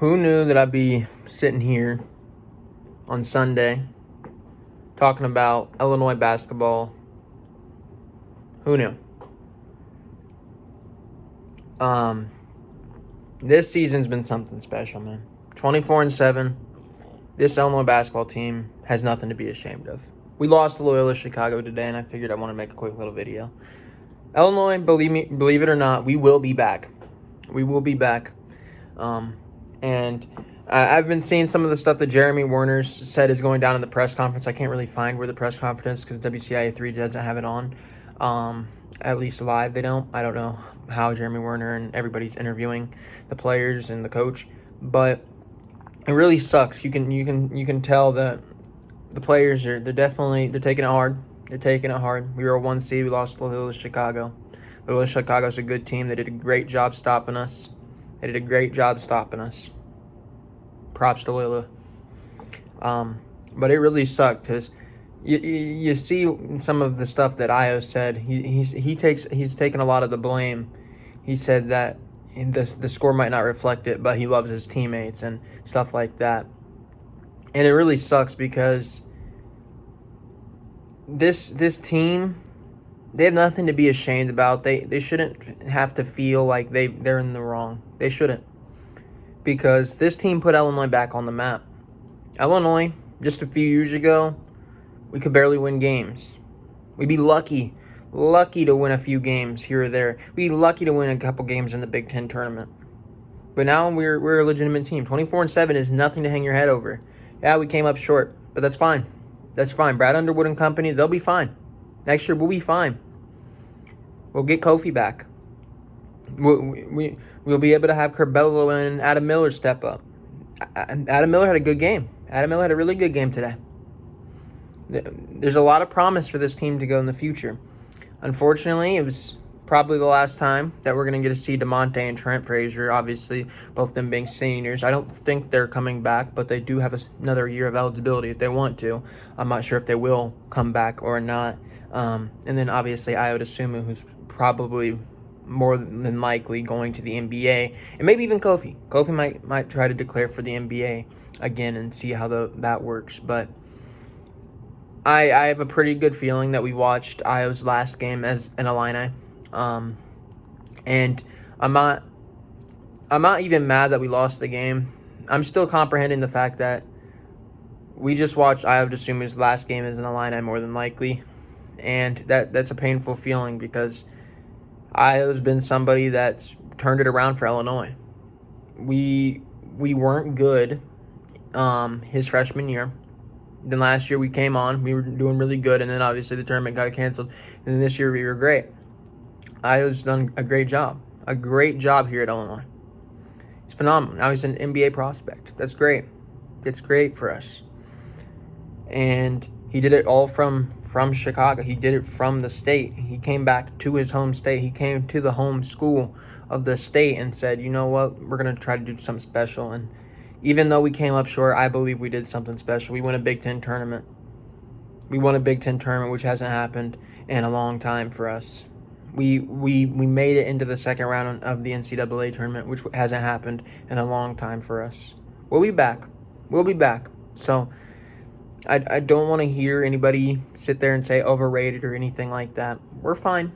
Who knew that I'd be sitting here on Sunday talking about Illinois basketball? Who knew? This season's been something special, man. 24-7. This Illinois basketball team has nothing to be ashamed of. We lost to Loyola Chicago today, and I figured I want to make a quick little video. Illinois, believe it or not, we will be back. We will be back. And I've been seeing some of the stuff that Jeremy Werner said is going down in the press conference. I can't really find where the press conference because WCIA3 doesn't have it on. At least live, they don't. I don't know how Jeremy Werner and everybody's interviewing the players and the coach, but it really sucks. You can tell that the players they're taking it hard. They're taking it hard. We were a 1 seed. We lost to Loyola Chicago. Loyola Chicago's a good team. They did a great job stopping us. Props to Loyola. But it really sucked because you see some of the stuff that Io said. He's taken a lot of the blame. He said that the score might not reflect it, but he loves his teammates and stuff like that. And it really sucks because this team, they have nothing to be ashamed about. They shouldn't have to feel like they're in the wrong. They shouldn't. Because this team put Illinois back on the map. Illinois, just a few years ago, we could barely win games. We'd be lucky to win a few games here or there. We'd be lucky to win a couple games in the Big Ten tournament. But now we're a legitimate team. 24-7 is nothing to hang your head over. Yeah, we came up short, but that's fine. That's fine. Brad Underwood and company, they'll be fine. Next year, we'll be fine. We'll get Kofi back. We'll be able to have Curbelo and Adam Miller step up. Adam Miller had a good game. Adam Miller had a really good game today. There's a lot of promise for this team to go in the future. Unfortunately, it was probably the last time that we're going to get to see DeMonte and Trent Frazier, obviously, both of them being seniors. I don't think they're coming back, but they do have another year of eligibility if they want to. I'm not sure if they will come back or not. And then, obviously, Io DeSumo, who's probably more than likely going to the NBA, and maybe even Kofi. Kofi might try to declare for the NBA again and see how that works. But I have a pretty good feeling that we watched Io's last game as an Illini. And I'm not even mad that we lost the game. I'm still comprehending the fact that we just watched Io DeSumo's last game as an Illini more than likely. And that's a painful feeling because Io's been somebody that's turned it around for Illinois. We weren't good his freshman year. Then last year we came on, we were doing really good, and then obviously the tournament got canceled. And then this year we were great. Io's done a great job here at Illinois. He's phenomenal. Now he's an NBA prospect. That's great. It's great for us. And he did it all from Chicago. He did it from the state. He came back to his home state. He came to the home school of the state and said, you know what, we're going to try to do something special. And even though we came up short, I believe we did something special. We won a Big Ten tournament. Which hasn't happened in a long time for us. We made it into the second round of the NCAA tournament, which hasn't happened in a long time for us. We'll be back. So I don't want to hear anybody sit there and say overrated or anything like that. We're fine.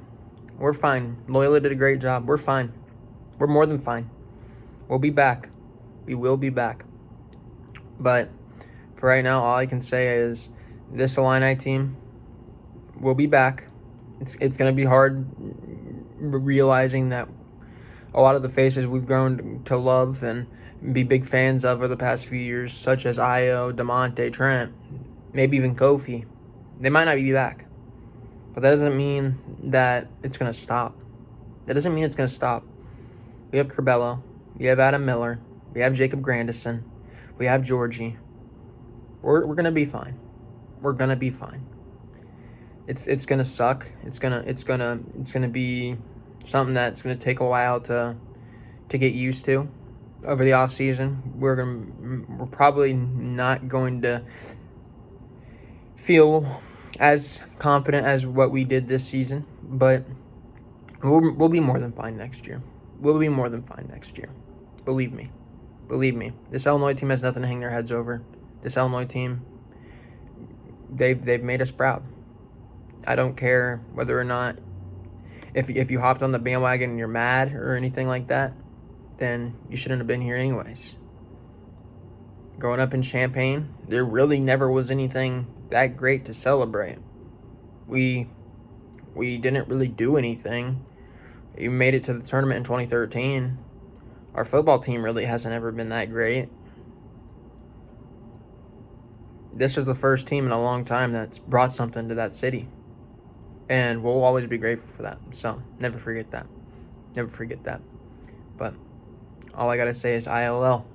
Loyola did a great job. We're fine. We're more than fine. We'll be back. We will be back. But for right now, all I can say is this Illini team will be back. It's going to be hard realizing that a lot of the faces we've grown to love and be big fans of over the past few years, such as Io, DeMonte, Trent, maybe even Kofi, they might not be back. But that doesn't mean that it's going to stop. We have Curbelo. We have Adam Miller. We have Jacob Grandison. We have Georgie. We're going to be fine. It's going to suck. It's going to be something that's going to take a while to get used to over the off season. We're probably not going to feel as confident as what we did this season, but we'll be more than fine next year. Believe me. Believe me, this Illinois team has nothing to hang their heads over. This Illinois team, they've made us proud. I don't care whether or not, if you hopped on the bandwagon and you're mad or anything like that, then you shouldn't have been here anyways. Growing up in Champaign, there really never was anything that great to celebrate. We didn't really do anything. We made it to the tournament in 2013. Our football team really hasn't ever been that great. This is the first team in a long time that's brought something to that city. And we'll always be grateful for that. So, never forget that. Never forget that. But all I got to say is ILL.